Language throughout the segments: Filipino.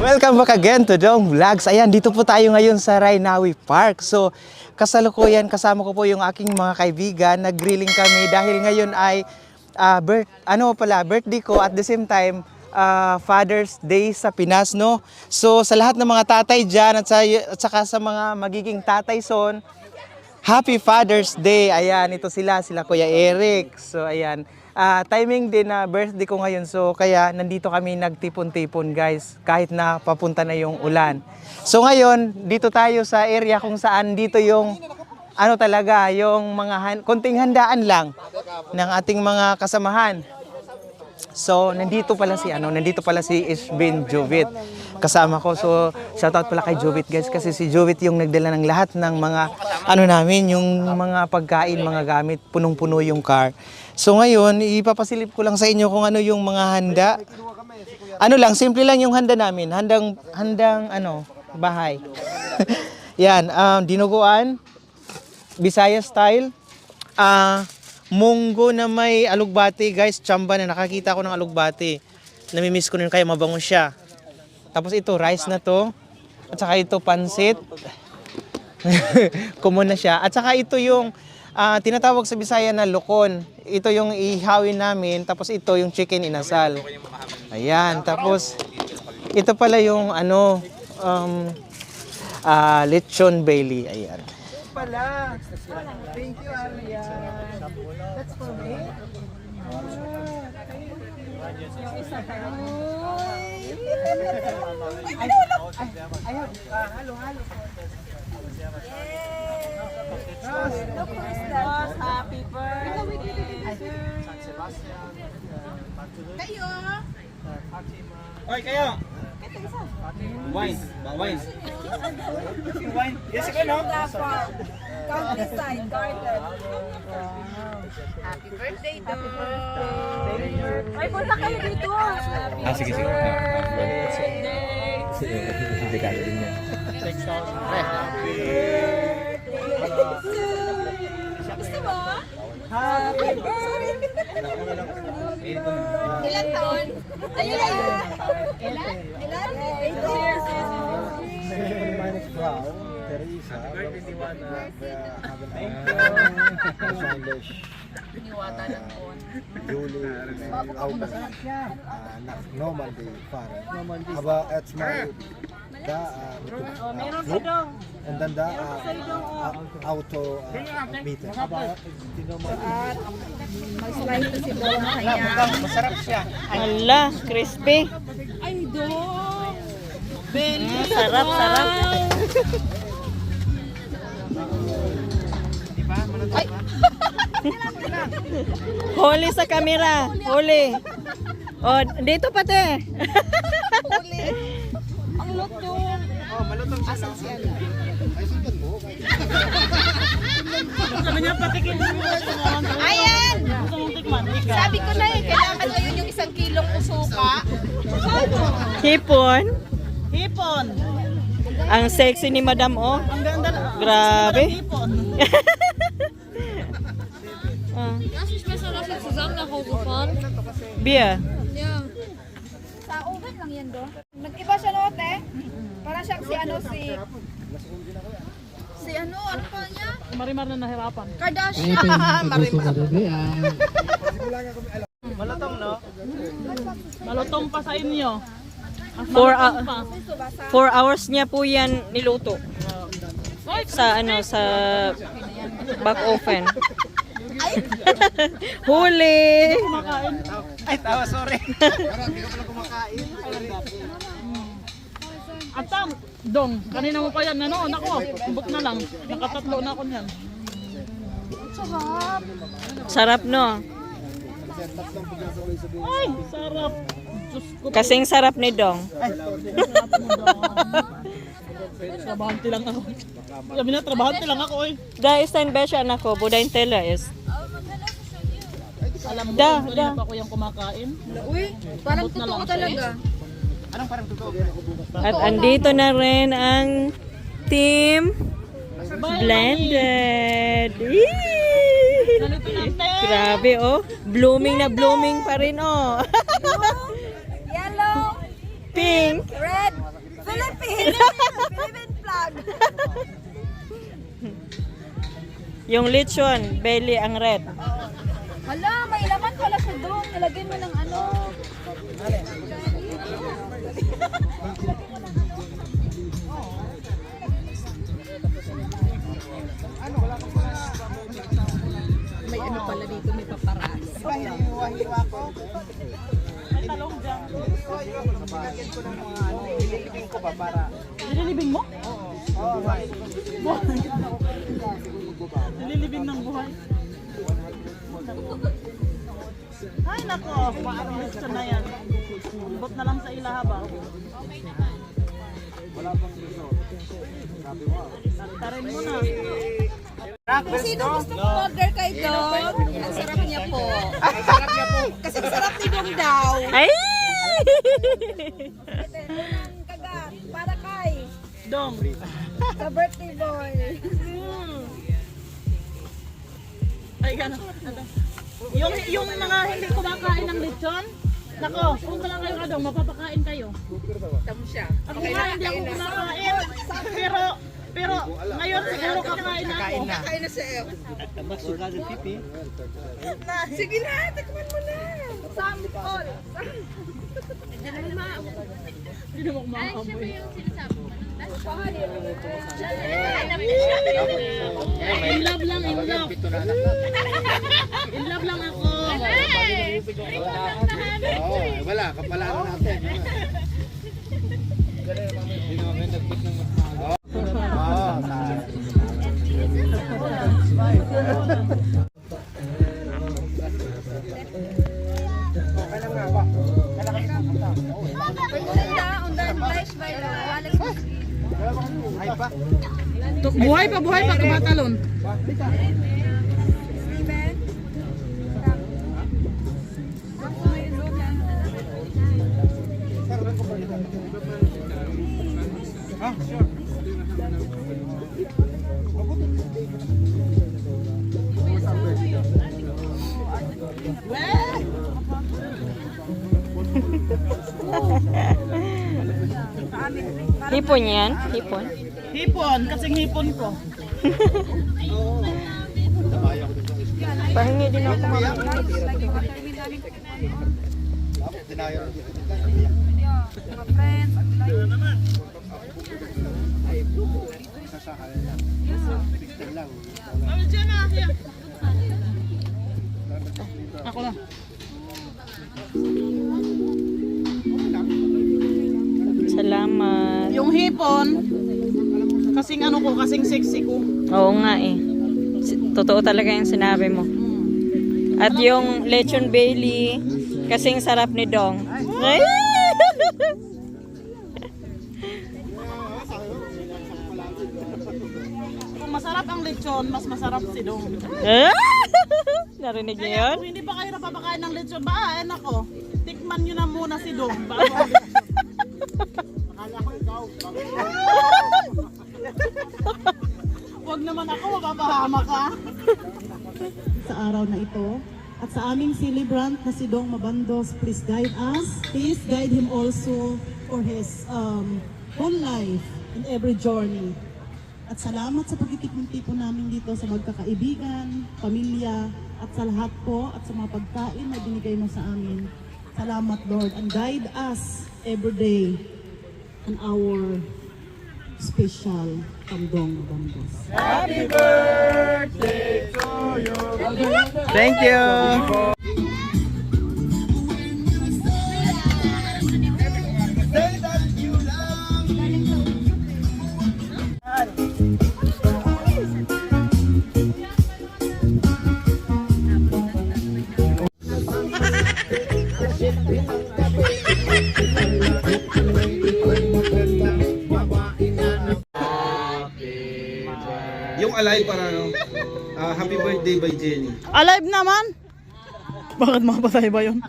Welcome back again to Dong Vlogs. Ayan, dito po tayo ngayon sa Rainawi Park. So, kasalukuyan kasama ko po yung aking mga kaibigan. Nag-grilling kami dahil ngayon ay birthday ko at the same time Father's Day sa Pinas, no? So, sa lahat ng mga tatay dyan at saka sa mga magiging tatay son, Happy Father's Day. Ayan, ito sila Kuya Eric. So, ayan. Timing din na birthday ko ngayon, so kaya nandito kami nagtipon-tipon guys, kahit na papunta na yung ulan. So ngayon, dito tayo sa area kung saan dito yung talaga, yung mga konting handaan lang ng ating mga kasamahan. So nandito pala si Ishbin Jovit kasama ko. So shoutout pala kay Jovit guys, kasi si Jovit yung nagdala ng lahat ng mga namin, yung mga pagkain, mga gamit, punong-puno yung car. So ngayon, ipapasilip ko lang sa inyo kung ano yung mga handa. Simple lang yung handa namin, handang bahay. Yan, dinuguan, Bisaya style, munggo na may alugbati guys, tsamba na nakakita ko ng alugbati. Namimiss ko rin kaya mabango siya. Tapos ito, rice na to. At saka ito, pansit. Common na siya. At saka ito yung tinatawag sa Bisaya na lokon. Ito yung ihawin namin. Tapos ito yung chicken inasal. Ayan. Tapos ito pala yung lechon Bailey. Ayan. Pala. Thank you, Aria. That's for me. Yung isa pa. Ayun. Halo. Happy birthday. Kayo. Oy, kayo. Wine. Wine. Yes, ikaw no? Countryside garden. Happy birthday, Dong. Ay, punta kayo dito. Sige. Hindi ka rin niya. Happy Gusto mo? Happy Ilang taon? Ilan? 8 years. Teresa. Niwata ng kon. Juli, August. Normandy, Farah. Aber it's my group, and then the auto meeting. Mag-slide to si Dong kaya. Masarap siya. Ala, crispy. Ay, Dong! Sarap. Ay! Huli sa camera. Huli. Oh, dito pati. Huli! Ang lutong! Oh, malutong siya. Asan si Ala? Sabi niya patikin mo. Ayan! Sabi ko na kailangan ngayon yung 1 kilong usuka. Hipon. Hipon. Ang sexy ni Madam oh. Ang ganda na. Grabe. Hipon. Hast du Schwester das jetzt zusammen nach Hause fahren? Bia. Ja. Sa oven lang yan, Do. Nag-iba siya no, te? Para siyang ano pa niya? Marimar na nahirapan. Kardashian. Malutong, no? Malutong pa sa inyo. 4 hours niya po yan niluto. Sa back oven. Huli. Kumakain. Ay, tawa, sorry. Atam, Dong, kanina mo pa yan, nako, buk na lang. Nakatatlo na ako niyan. Sarap no. Ay, sarap. Diyos ko. Kasing sarap ni Dong. Trabahante lang ako. Sabi na, trabahante lang ako eh. Da isang besya anak ko, budayin tela is. Alam mo, Da. pa ako yung kumakain. Uy, parang totoo talaga. Anong parang totoo? At andito na rin ang team Blended. Eee! Grabe oh. Blooming na blooming pa rin oh. Yellow, Pink. red, Philippine flag. Yung lechon, belly ang red. Hala, may laman pala siya doon. Nalagay mo ng ano. May ano pala dito, may paparas. Nililibing mo? Nililibing ng buhay. Ay nako, paano gusto na yan? Bot na lang sa ilaha ba? Tarin mo na. Sino gusto mag-order kay Dong? Ang sarap niya po. Kasi ang sarap ni Dong daw. Ay! Kagat, para kay Dong. sa birthday boy. Ay gano'n. Yung mga hindi kumakain ng lechon, nako, kung wala kayo Dong, mapapakain kayo. Tamo siya. Ako nga hindi ako kumakain. Pero ngayon siguro kakain na ako. Kakain na siya. Sige na, tikman mo na. Sample. Hindi mo kumakain. In love lang, in love. In love lang ako. Wala, kapalaran natin. Buhay pa kumatalon. Hipon yan? Hipon? Hipon, kasing hipon ko. Pahingi din ako mga Ano dyan na? Ako na. Salamat. Yung hipon, kasing ano ko, kasing sexy ko. Oo nga eh. Totoo talaga yung sinabi mo. At yung lechon belly, kasing sarap ni Dong. Ay! Kung masarap ang lechon, mas masarap si Dong. Ah! Narinig niyo Kaya yun? kung hindi pa kayo napapakain ng lechon, ba, nako, tikman nyo na muna si Dong. Bago. Huwag naman ako, mapapahama ka. Sa araw na ito at sa aming celebrant na si Dong Mabandos, please guide us. Please guide him also for his whole life and every journey. At salamat sa pagtitipon-tipon namin dito sa magkakaibigan, pamilya, at sa lahat po at sa mga pagkain na binigay mo sa amin. Salamat Lord, and guide us every day on our special Dong Mabandos. Thank you. Yung alive para ano, happy birthday by Jenny. Alive naman? Bakit mapatay ba yun?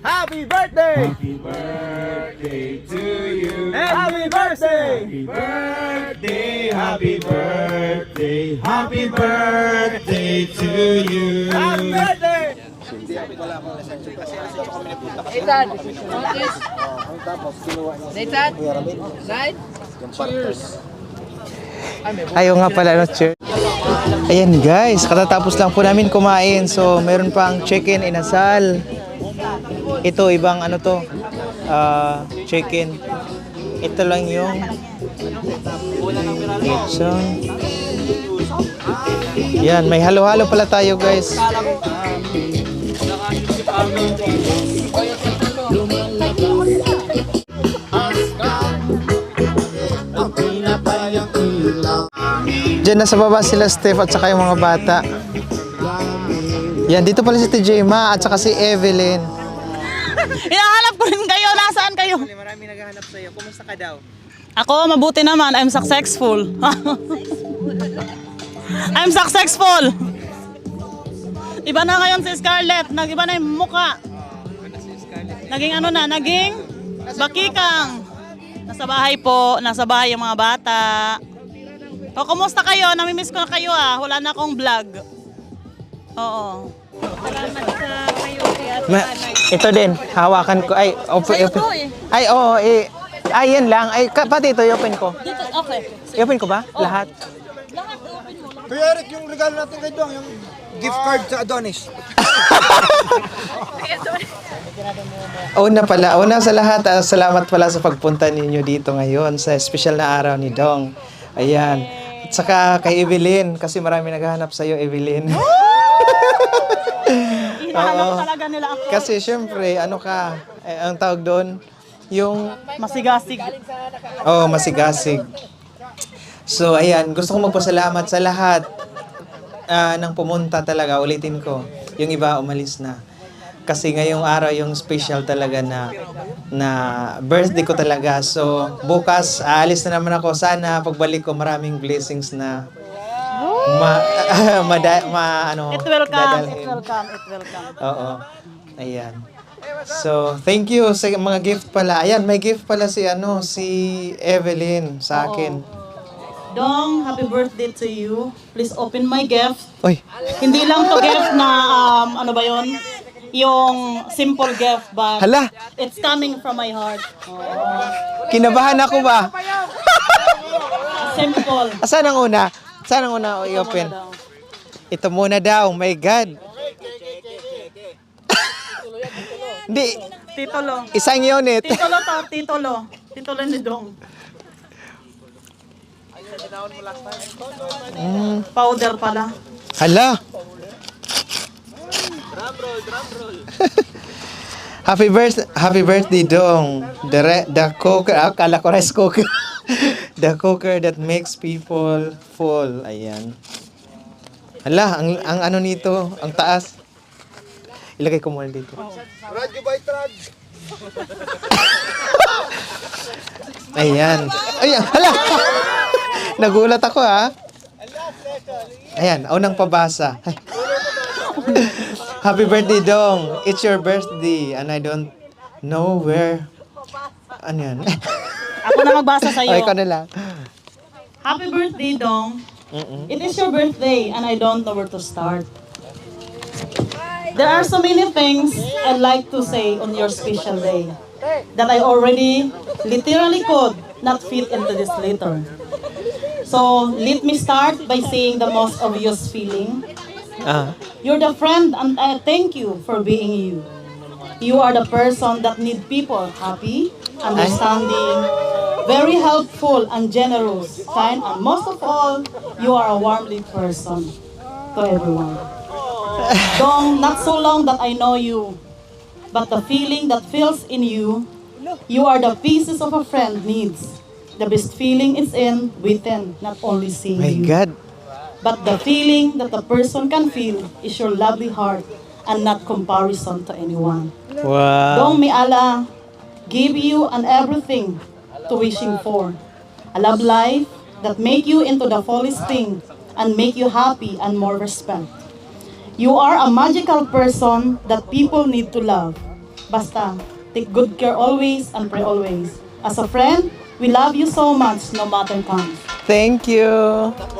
Happy birthday! Happy birthday to you! Happy birthday! Happy birthday! Happy birthday! Happy birthday to you! Happy birthday! Ayaw nga pala no, cheers. Ayan guys, katatapos lang po namin kumain. So, meron pang chicken inasal. Ito, ibang ano to, chicken. Ito lang yung lechon. Yan, may halo-halo pala tayo guys. Diyan nasa baba sila Steph at saka yung mga bata. Yan, dito pala si Tejema at saka si Evelyn. Hinahanap ko rin kayo. Nasaan kayo? Marami naghahanap sa'yo. Kumusta ka daw? Ako, mabuti naman. I'm successful. I'm successful. Iba na ngayon si Scarlett. Nag-iba na yung mukha. Naging ano na? Naging bakikang. Nasa bahay po. Nasa bahay yung mga bata. O, kumusta kayo? Namimiss ko na kayo ah. Wala na akong vlog. Oo. Ito din, hawakan ko. Ay, open. Ay, oo, ay, yan lang. Ay, pati ito, i-open ko. Okay. I-open ko ba? Lahat? Kuya Eric, yung regalo natin kay Dong, yung gift card sa Adonis. Una sa lahat, salamat pala sa pagpunta ninyo dito ngayon sa special na araw ni Dong. Ayan. At saka kay Evelyn, kasi marami naghahanap sa'yo, Evelyn. Hinahanap talaga nila ako. Kasi syempre, ano ka, ang tawag doon, yung Masigasig. masigasig. So, ayan, gusto kong magpasalamat sa lahat ng pumunta talaga. Ulitin ko, yung iba umalis na. Kasi ngayong araw yung special talaga na birthday ko talaga. So, bukas, aalis na naman ako. Sana pagbalik ko maraming blessings na It will come. dadalhin. It will come. It will come. Oo. Ayan. So, thank you sa mga gift pala. Ayan, may gift pala si Evelyn sa akin. Dong, happy birthday to you. Please open my gift. Uy, Hindi lang to gift na, ano ba yon? Yung simple gift, but hala, it's coming from my heart. kinabahan ako ba? Simple. Saan ang una? Saan ang una i-open? Ito muna daw, my God. Hindi, Titulo. isang unit. Titulo to, titulo. Titulo ni Dong. Powder pala. Hala. Happy birthday, Dong. The cooker, akala ko rice cooker. The cooker that makes people full. Ayan. Hala, ang ano nito, ang taas. Ilagay ko muna dito. Radyo by Trad. Ayan. Ayan, hala. Nagulat ako ha. Ayan, unang pabasa. Happy birthday, Dong. It's your birthday and I don't know where. Ano yan? Ako na magbasa sa Ay, iyo. ikaw na lang. Happy birthday, Dong. It is your birthday and I don't know where to start. There are so many things I'd like to say on your special day that I already literally could not fit into this letter. So, let me start by saying the most obvious feeling. You're the friend and I thank you for being you. You are the person that need people happy, understanding, very helpful and generous, kind, and most of all, you are a warmly person to everyone. Dong, not so long that I know you, but the feeling that fills in you, you are the pieces of a friend needs. The best feeling is in within, not only seeing My you. God. But the feeling that the person can feel is your lovely heart and not comparison to anyone. Wow. Dong, may Allah give you and everything to wishing for. A love life that make you into the fullest thing and make you happy and more respect. You are a magical person that people need to love. Basta, take good care always and pray always. As a friend, we love you so much no matter comes. Thank you.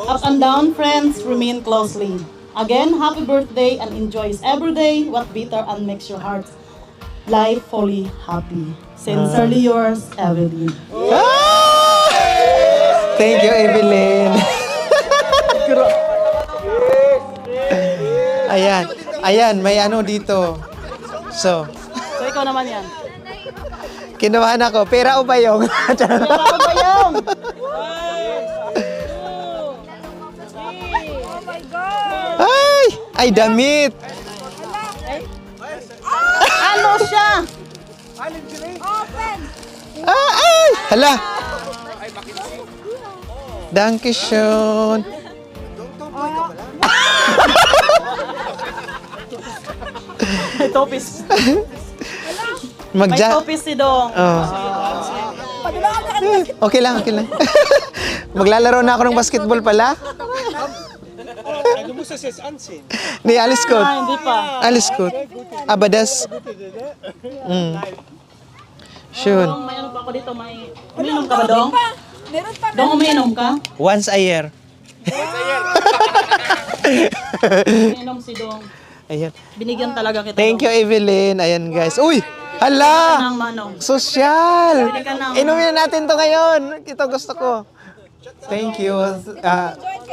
Up and down, friends, remain closely. Again, happy birthday and enjoy every day what bitter and makes your heart life fully happy. Sincerely yours, Evelyn. Ah! Thank you, Evelyn. Ayan. Ayan, may ano dito. So, So, ikaw naman yan. kinuhaan ako. Pera o bayong? Pero ako ba yung? Ay! Ay, damit! Ano siya? Open! Ay! Hala! Dankeschön. May topis. May Magja... topis si Dong. Oh. Okay lang, okay lang. Maglalaro na ako ng basketball pala. Ni alis ko. Hindi pa. Alis ko. Abadas. Sure. Dong, may ano pa ako dito? May... Uminom ka ba, Dong? Meron pa Dong, uminom ka? Once a year. Uminom si Dong. Ayan. Binigyan talaga kita. Thank you, Evelyn. Ayan, guys. Uy! Hala! Nang manong. Social! Pwede ka na. Inumin na natin to ngayon. Ito gusto ko. Thank you.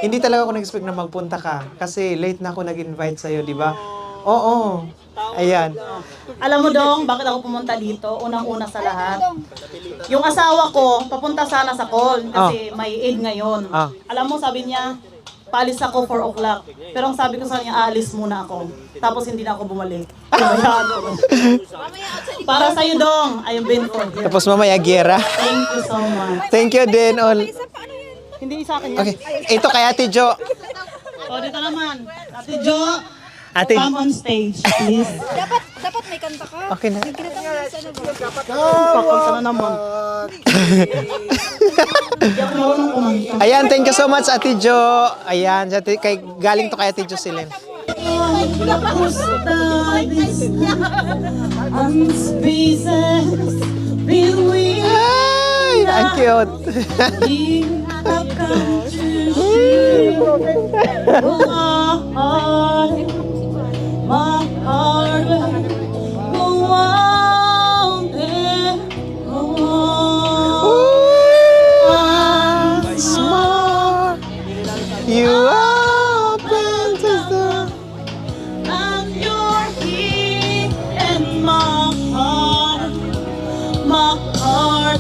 Hindi talaga ako nag-expect na magpunta ka. Kasi late na ako nag-invite sa'yo, di ba? Oo. Ayan. Alam mo, Dong, bakit ako pumunta dito? Unang-una sa lahat. Yung asawa ko, papunta sana sa call kasi may aid ngayon. Ah. Alam mo, sabi niya, paalis ako 4 o'clock. Pero ang sabi ko sa kanya, aalis muna ako. Tapos hindi na ako bumalik. Para sa'yo, Dong, I've been for here. Tapos mamaya, gera. Thank you so much. Thank you din, all. Hindi sa akin yan. Okay. Ito kay Ate Jo. O, dito naman. Ate Jo, Ate... come on stage, please. Dapat may kanta ka. Okay na. Papunta na naman. Hindi ako marunong kumanta. Ayan, thank you so much, Ate Jo. Ayan, galing to kay Ate Jocelyn. Ay, ang cute. My heart will go on and on. Once more, you open the door. And you're here in my heart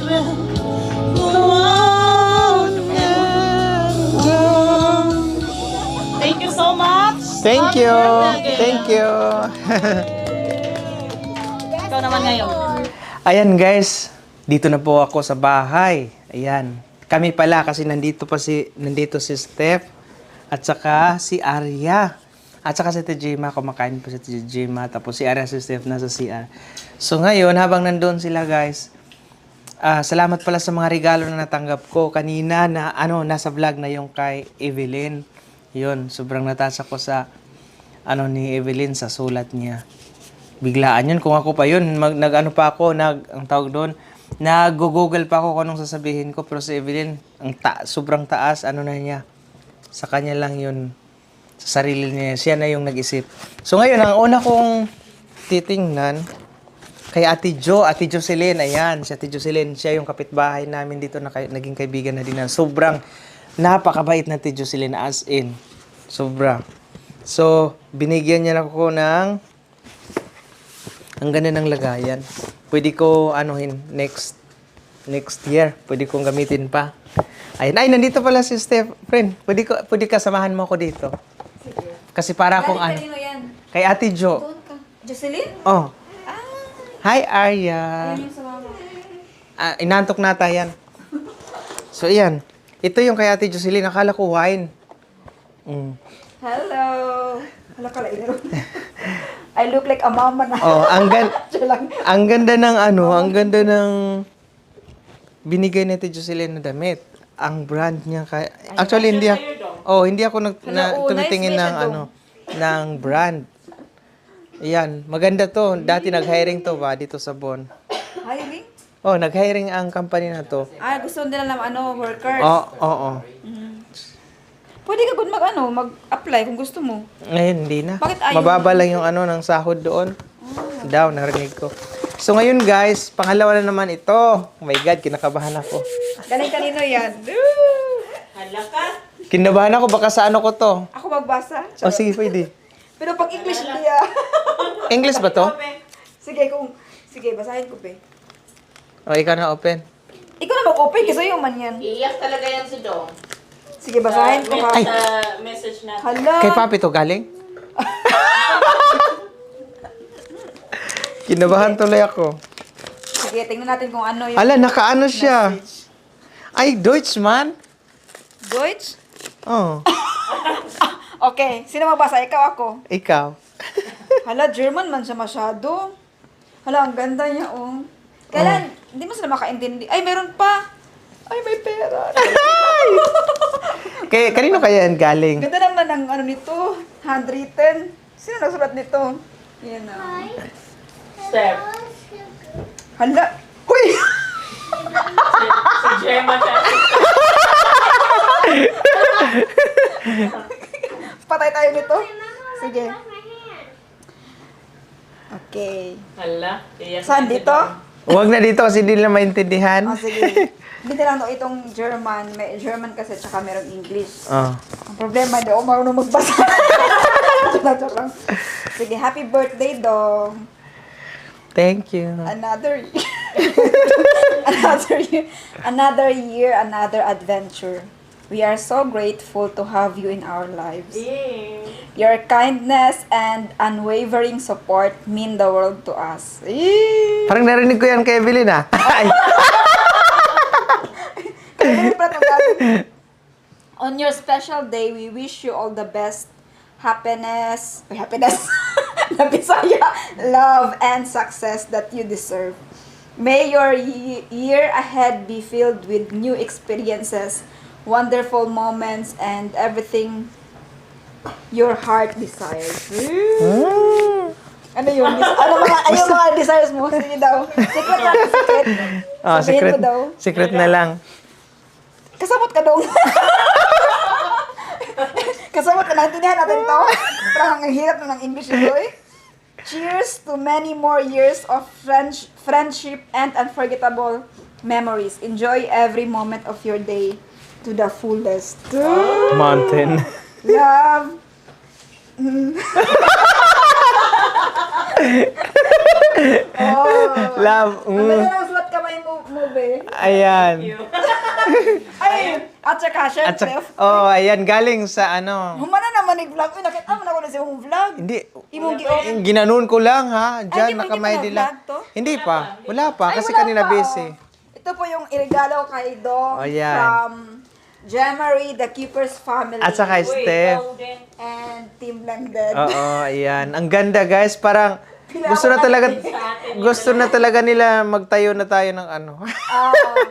will go on and on. Thank you so much. Thank you. Thank you. Ikaw naman ngayon. Ayan guys, dito na po ako sa bahay. Ayan. Kami pala kasi nandito si Steph at saka si Arya. At saka si Tejima, kumakain pa si Tejima. Tapos si Arya, si Steph nasa CR. So ngayon, habang nandoon sila guys, salamat pala sa mga regalo na natanggap ko kanina na nasa vlog na yung kay Evelyn. Yun, sobrang natasa ko sa ni Evelyn sa sulat niya. Biglaan yun. Kung ako pa yun, ang tawag doon, nag-google pa ako kung anong sasabihin ko. Pero si Evelyn, sobrang taas, na niya. Sa kanya lang yun. Sa sarili niya. Siya na yung nag-isip. So ngayon, ang una kong titingnan, kay Ate Jocelyn, ayan, si Ate Jocelyn, siya yung kapitbahay namin dito na naging kaibigan na din na sobrang napakabait na Ate Jocelyn, as in, sobra. So, binigyan niya ako ng ang ganda ng lagayan. Pwede ko next year. Pwede kong gamitin pa. Ayun. Ay, nandito pala si Steph. Friend, pwede ka samahan mo ako dito. Kasi para akong Kanino yan? kay Ate Jo. Doon ka. Jocelyn? Oh. Hi, Arya. Yan yung sa mama. Inantok nata yan. So, yan. Ito yung kay Ate Jocelyn. Nakala ko wine. Hello. Hala ka lang. I look like a mama na. Oh, ang ganda ng ang ganda ng binigay ni Ate Jocelyn na damit. Ang brand niya actually hindi ako tumitingin ng ng brand. Ayan, maganda to. Dati nag-hiring to ba dito sa Bon? Hiring? Oh, nag-hiring ang company na to. Gusto nila ng workers. Oo. Pwede ka good mag-apply kung gusto mo. Ngayon, hindi na. Bakit ayaw Mababa lang yung ng sahod doon. Daw, narinig ko. So ngayon guys, pangalawa na naman ito. Oh my God, kinakabahan ako. Galing kanino yan? Kinabahan ako, baka sa ano ko to. Ako magbasa. O sige, pwede. Pero pag English niya. English ba to? Sige, basahin ko pe. O, ikaw na open. Ikaw na mag-open kasi yung man yan. Iyak talaga yan si Dong. Sige, basahin ko ha. Ay. Message natin. Hala. Kay Papi to galing? Kinabahan tuloy ako. Sige, tingnan natin kung ano yung Ala, nakaano siya. message. Ay, Deutsch man. Deutsch? Oh, Okay, sino magbasa? Ikaw ako. ikaw. Hala, German man siya masyado. Hala, ang ganda niya, oh. Kailan, hindi mo sila makaintindi. Ay, meron pa. Ay, may pera. Kanino kaya yan galing? Ganda naman ang ano nito, handwritten. Sino nagsulat nito? Yan na. Step. Hala. Uy! Si Gemma siya. Patay tayo nito. Sige. Okay. Hala. Iyak Saan dito? Huwag na dito kasi hindi nila maintindihan. Oh, sige. Hindi lang itong German. May German kasi tsaka merong English. Oh. Ang problema, hindi ako marunong magbasa. Joke lang. Sige, happy birthday, Dong. Thank you. Another year. Another year, another adventure. We are so grateful to have you in our lives. Your kindness and unwavering support mean the world to us. Parang narinig ko yan kay Evelyn ah. Ay. On your special day, we wish you all the best happiness, na Bisaya, love, and success that you deserve. May your year ahead be filled with new experiences, wonderful moments, and everything your heart desires. Ano yun? Ano mga desires mo? Sige daw. Secret lang, secret. Oh, Sabihin secret. mo daw. Secret na lang. Kasabot ka dong. Kasabot ka, naintindihan natin to. Parang ang hirap na ng English ito eh. Cheers to many more years of friendship and unforgettable memories. Enjoy every moment of your day to the fullest. Mountain. Love. Love. Ang ganda ng sulat kamay mo, be. Ayan. Ay, at saka, At syempre, oh, ayan galing sa ano. humana naman nag-vlog. Uy, nakita mo na ko na siya vlog. Hindi. Imong gi-open. Ginanon ko lang ha. Ay, Diyan di mo nakamay na nila. vlog to? Hindi pa. Wala pa Ay, kasi wala kanina pa, busy. oh. Ito po yung irigalo kay Dong Oh, yan. from Jemery, the Keeper's family. At saka Steph. And Team Langdon. Oo, ayan. Ang ganda guys, parang gusto na talaga nila magtayo na tayo ng ano.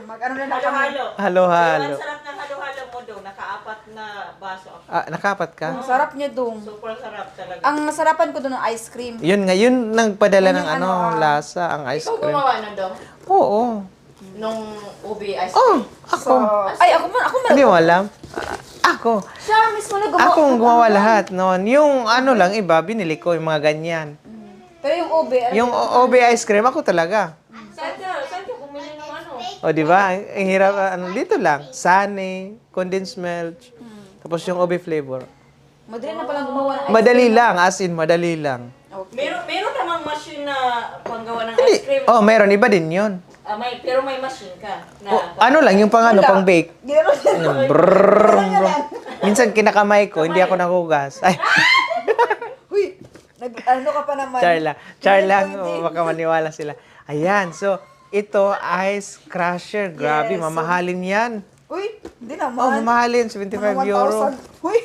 Mag-ano na kami. Halo-halo. Ang sarap ng halo-halo mo Dong. Nakaapat na baso. Ah, nakapat ka? Ang sarap niya, Dong. Super sarap talaga. Ang nasarapan ko doon ng ice cream. Yun nga, yun nagpadala Yun ng yung ano, ano, lasa, ang ice Ikaw cream. gumawa na Dong? Oo. Nung ubi ice Oh, So, ako. ay, ako man. Hindi mo alam? Ako. Siya mismo na gumawa. Ako ang gumawa lahat noon. Yung ano lang, iba, binili ko yung mga ganyan. Pero yung ube, Yung OB ice cream, ako talaga. Saan ka bumili ng ano? O, di ba? Ang hirap, ano, dito lang. Sunny, condensed milk, tapos yung OB flavor. madali na palang gumawa ng ice Madali lang, as in, madali lang. Meron namang machine na panggawa ng Hindi. ice cream. Oh, meron, iba din yun. Pero may machine ka. Na, Ano lang, yung pang ano, pang bake. Ginano siya. Ano, brrrr. Minsan kinakamay ko, hindi ako nagugas. Ay, Huy, ano ka pa naman? char lang, oh, baka maniwala sila. Ayan, so, ito, ice crusher. Grabe, Yes, mamahalin yan. Uy, hindi Oh, naman. mamahalin, Mga 75 euro. 1,000. Huy.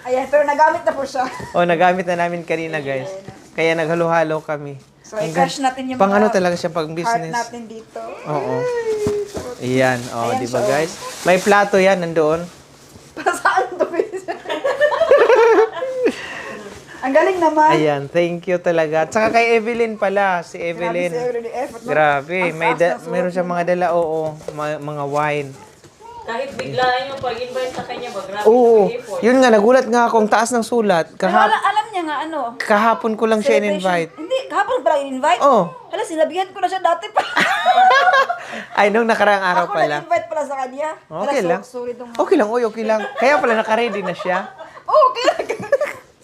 Ayan, pero nagamit na po siya. Oh, nagamit na namin kanina, guys. Kaya naghalo-halo kami. So, i-crush natin yung Pang ano mga talaga siya, pang heart business. natin dito. Oo. Ayan, oh, Ayan di ba siya, guys? May plato yan nandoon. Para saan to? Ang galing naman. Ayan, thank you talaga. At saka kay Evelyn pala, si Evelyn. Grabe si Evelyn, effort, no? Grabe, Ang may fast na suot meron siyang mga dala, oo, mga wine. Kahit biglaan yung pag-invite sa kanya ba, grabe Oo, yung effort. yun nga, nagulat nga akong taas ng sulat. Pero alam niya nga ano. Kahapon ko lang siya celebration. in-invite. Hindi, kahapon pala in-invite. Oh. Hala, sinabihan ko na siya dati pa. Ay, nung nakaraang araw Ako pala. nag-invite pala sa kanya. Okay Hala, lang. Sorry dong. Okay lang, oy, okay lang. Kaya pala naka-ready na siya. Okay lang.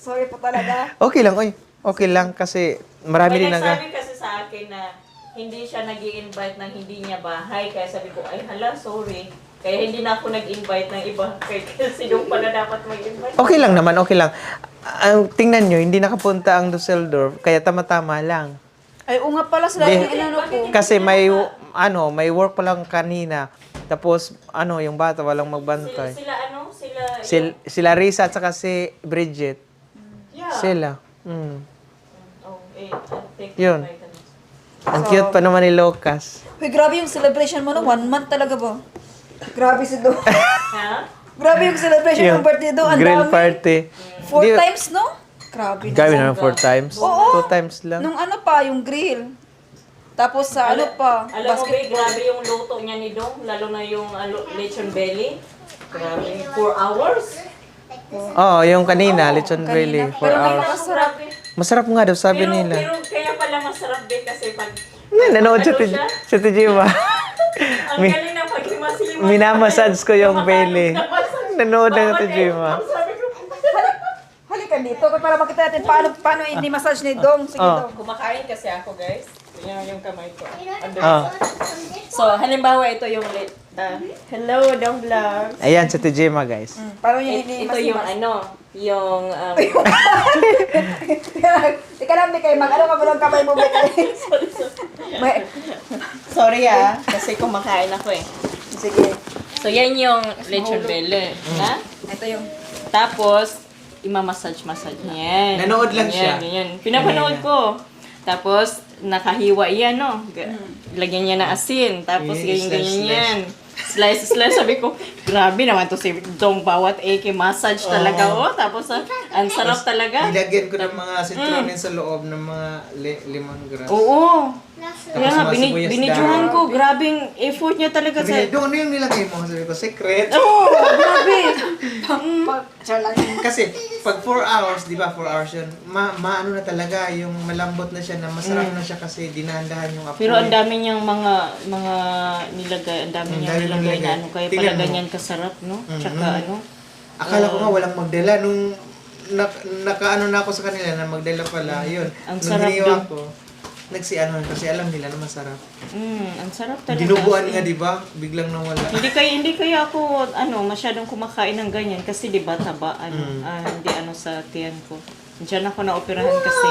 Sorry po talaga. Okay lang, oy. Okay lang kasi marami May din nagsabi kasi sa akin na hindi siya nag invite ng hindi niya bahay. Kaya sabi ko, ay hala, sorry. Kaya hindi na ako nag-invite ng iba. Kasi doon pala dapat mag-invite. Okay lang naman, okay lang. Ang tingnan nyo, hindi nakapunta ang Dusseldorf, kaya tama-tama lang. Ay, nga pala sila Di- yung inano ko. Kasi may work pa lang kanina. Tapos, yung bata walang magbantay. Sila Risa at saka si Bridget. Yeah. Sila. Oh, take Yun. vitamins. Ang cute pa naman ni Lucas. Uy, grabe yung celebration mo, no? 1 month talaga ba? Grabe si Do. Ha? Grabe yung celebration ng birthday Do. Ang grill dami. party. 4 Di- times, no? Grabe na. Gawin naman 4 times. Oo. 2 times lang. Nung ano pa, yung grill. Tapos sa ano pa, Alam mo ba, grabe yung luto niya ni Dong. Lalo na yung lechon belly. Grabe, 4 hours. Oo, yung kanina, lechon belly, 4 Pero hours. napakasarap. Masarap nga daw, sabi nila. Pero kaya pala masarap din kasi pag Nanood sa sa Tijima. ang galing na pag-himasimas. Minamassage ko yung belly. Nanood na sa Tijima. Sabi ko, Halika dito para makita natin paano ini-massage ni Dong. Sige, Oh. Dong. kumakain kasi ako, guys. Tingnan yung kamay ko. Oh. So, halimbawa ito yung hello, Dong Vlogs. Ayan, sa Tijima, guys. Paano niya Ito yung yung Ika lang, Bikay. Mag-ano ka mo ng kamay mo, Bikay. May- sorry kasi kumakain ako eh. Sige. So, yan yung lechon belly. Ha? Ito yung... Tapos, imamassage niya yan. Nanood lang siya. Yan. Pinapanood ko. Tapos, nakahiwa yan, no? Lagyan niya ng asin. Tapos, ganyan yan. Slice. Sabi ko, grabe naman to si Dong. Bawat massage talaga, oh. Tapos, ang sarap talaga. Nilagyan ko ng mga citronin sa loob ng mga lemongrass. Oo. Kaya nga, mga sibuyas binidyohan ko. Grabing effort niya talaga sa... Sabi niya, doon, ano yung nilagay mo? Sabi ko, secret. Oo, grabe. Kasi, pag 4 hours, di ba, 4 hours yun, maano na talaga, yung malambot na siya, na masarap na siya kasi dinahan-dahan yung apoy. Pero ang dami niyang mga nilagay, ang dami niyang dami nilagay na nilagay. ano, kaya Tingnan pala mo. ganyan kasarap, no? Tsaka ano, Akala ko nga walang magdala nung nakaano na ako sa kanila na magdala pala. Yun. Ang Nung sarap hiniwa dun. ko, nagsiano kasi alam nila na masarap. ang sarap talaga. Dinuguan nga, di ba? Biglang nawala. Hindi kaya ako masyadong kumakain ng ganyan kasi 'di ba taba hindi sa tiyan ko. Diyan ako na-operahan kasi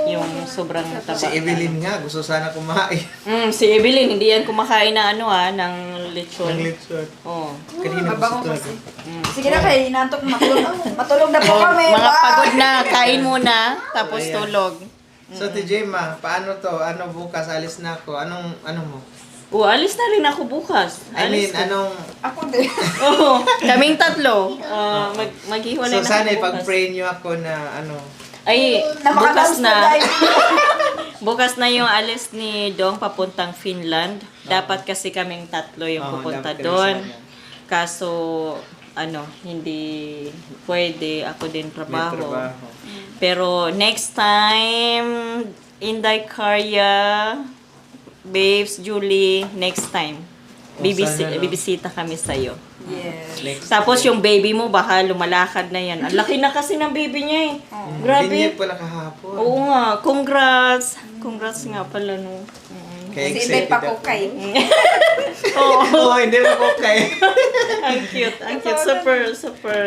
yung sobrang taba. Si Evelyn nga, gusto sana kumain. Si Evelyn, hindi yan kumakain na ng lechon. Ng lechon. Oh. Kanina gusto talaga. Sige na kayo, inantok matulog. Matulog na po kami. Mga Bye! pagod na, kain muna, tapos tulog. So, Tijema, paano to? Ano bukas? Alis na ako. Ano mo? Alis na rin ako bukas. I mean, anong... Ako din. Oo, kaming tatlo. Maghiwalay So, na sana kami bukas. ipag-pray niyo ako na Ay, Na bukas makataos na. tayo. Bukas na yung alis ni Dong papuntang Finland. Dapat kasi kaming tatlo yung pupunta dapat kami doon. sana. Kaso, hindi pwede. Ako din may trabaho. trabaho. Pero next time, Inday Karya, Babes, Julie, next time. sana, no? Bibisita kami sa'yo. Yes. Next. Tapos yung baby mo, baka lumalakad na yan. Ang laki na kasi ng baby niya eh. Hindi Grabe. niya pala kahapon. Oo nga, congrats. Congrats nga pala, no. Kaya Si excited Ibet pa ako. ko kay. Oo, hindi mo ko kaya. Ang cute, ang cute. Super,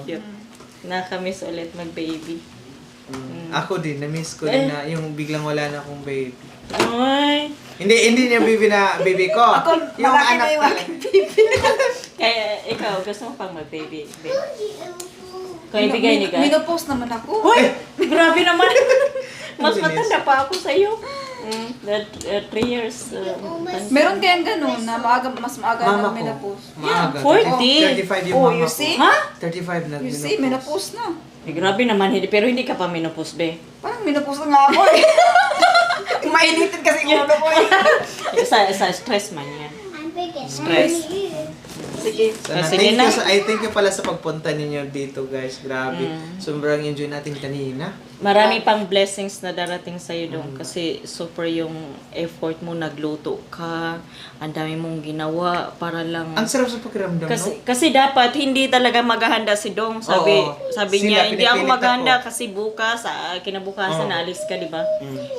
cute. Nakamiss ulit mag-baby. Ako din, na-miss ko din na yung biglang wala na akong baby. Ay. Hindi niya baby ko. Ako, Yung malaki anak na yung pala. aking baby. Kaya ikaw, gusto mo pang mag-baby? Kaya ibigay ni God? Minopost naman ako. Uy! Grabe naman! Mas matanda pa ako sa'yo. That 3 years. Meron kayang ganun na mas maaga Mama na ko. menopause. Maaga. 40. 35 yung Oh, mama you ko. see? Ha? 35 na You see, menopause na. Eh, grabe naman, hindi, pero hindi ka pa menopause, be. Parang menopause na nga ako eh. Mainitin kasi yung ulo ko eh. Sa stress man yan. Stress. Sige. Sige na. Thank you pala sa pagpunta ninyo dito, guys. Grabe. Sobrang enjoy natin kanina. Marami pang blessings na darating sa'yo doon kasi super yung effort mo, nagluto ka, ang dami mong ginawa para lang... Ang sarap sa pakiramdam, no? Kasi dapat hindi talaga maghahanda si Dong. Sabi Oo. sabi Sila, niya, hindi ako pinipilit maghahanda ako." kasi bukas, kinabukasan Oo. naalis ka, di ba?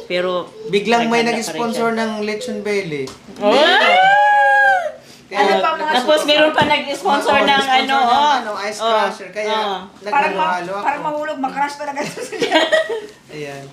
Pero Biglang may naghanda ka rin nag-sponsor siya. ng lechon belly. Ano pa mga Tapos meron pa nag-sponsor ng ano, ice crusher. Kaya naghalo-halo ako. parang mahulog, makrush talaga ito sila. Ayan.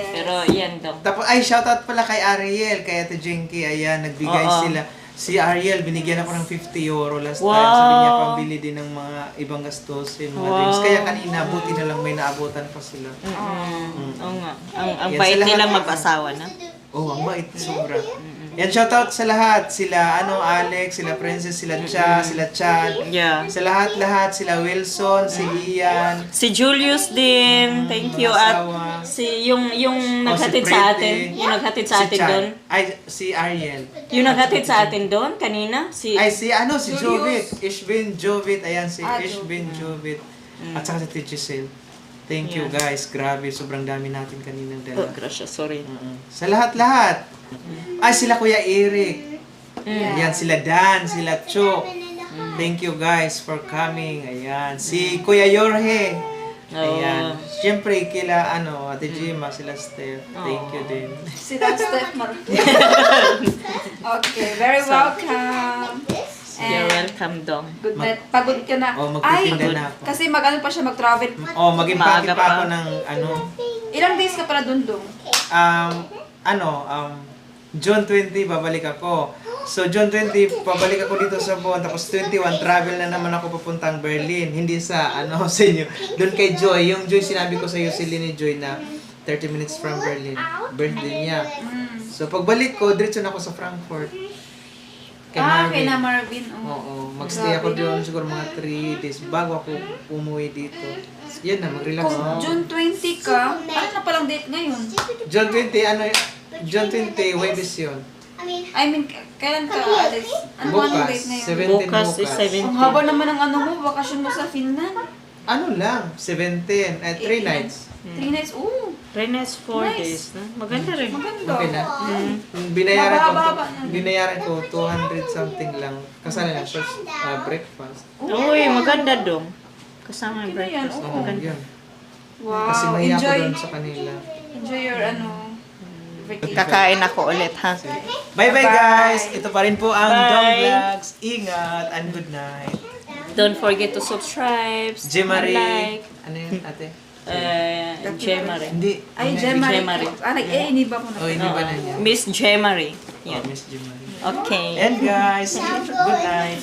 Pero yan Dong. Tapos, shoutout pala kay Ariel, kay Ate Jinky. Ayan, nagbigay Oo. sila. Si Ariel, binigyan ako ng 50 euro last Wow. time. Sabi niya, pambili din ng mga ibang gastusin, mga Wow. drinks. Kaya kanina, buti na lang may naabutan pa sila. Oo nga. Ang Yan, bait sa lahat- nilang mag-asawa na. Oh, ang bait, sobra. Yan, shoutout sa lahat. Sila, Alex, sila Princess, sila Cha, sila Chad. Yeah. Sa lahat-lahat, sila Wilson, si Ian. Si Julius din, thank you. At Asawa. si yung naghatid si sa Pretty. atin, yung naghatid sa Si atin Chad. doon. Ay, si Ariel. Yung naghatid sa atin doon kanina, si Si Julius. Jovit. Ishbin Jovit. Ayan, si Ah, Ishbin Jovit. At saka si Tichisel. Thank you, guys. Grabe, sobrang dami natin kaninang Oh, dala. gracias, sorry. Sa lahat-lahat. Ay, sila Kuya Eric. Ayan, sila Dan, sila Cho. Thank you, guys, for coming. Ayan. Si Kuya Jorge. Ayan. Siyempre, kila, Ate Jima, sila Steph. Thank you din. Sila Steph Mar. Okay, very welcome. You're welcome, Dong. Good night. Pagod ka na. Oh, magtitinda na ako. Kasi mag-ano pa siya, mag-travel. Mag-impake Maaga pa pa. ako ng, Ilang days ka pala dun? June 20, babalik ako. So, June 20, babalik ako dito sa Bonn. Tapos 21, travel na naman ako papuntang Berlin. Hindi sa, sa inyo. Doon kay Joy. Yung Joy, sinabi ko sa iyo, si Lini Joy na 30 minutes from Berlin. Birthday niya. So, pagbalik ko, diretso na ako sa Frankfurt. Kay Kay Marvin. na Marvin. Oo. Magstay ako doon siguro mga 3 days bago ako umuwi dito. Yan na, mag-relax Kung na. June 20 ka, ano na palang date ngayon? June 20, June 20, Webis yun. I mean, kailan ka alis? Anong date ngayon? 17 Bukas is bukas. 17. Ang haba naman ng bakasyon mo sa Finland. Ano lang, 17, 3 nights. 3 nights, ooh. Renes 4 days. No? Maganda rin. Maganda. Okay na. Binayaran ko 200 something lang. Kasama lang first breakfast. Uy, maganda, Dong. Kasama yung Yan, breakfast. oo. Yun. Wow, Kasi mahiya ko enjoy. doon sa kanila. Enjoy your vacation. Kakain ako ulit, ha? Bye-bye guys! Ito pa rin po ang Bye. Dong Vlogs. Ingat and good night. Don't forget to subscribe, Jemari. like, Ano yun ate? Jemari. Hindi. Ay, Jemari. Jemari. Iniba ko na. Oh, ini ba na niya? Miss Jemari. Oh, Yan. Miss Jemari. Okay. And guys, good night.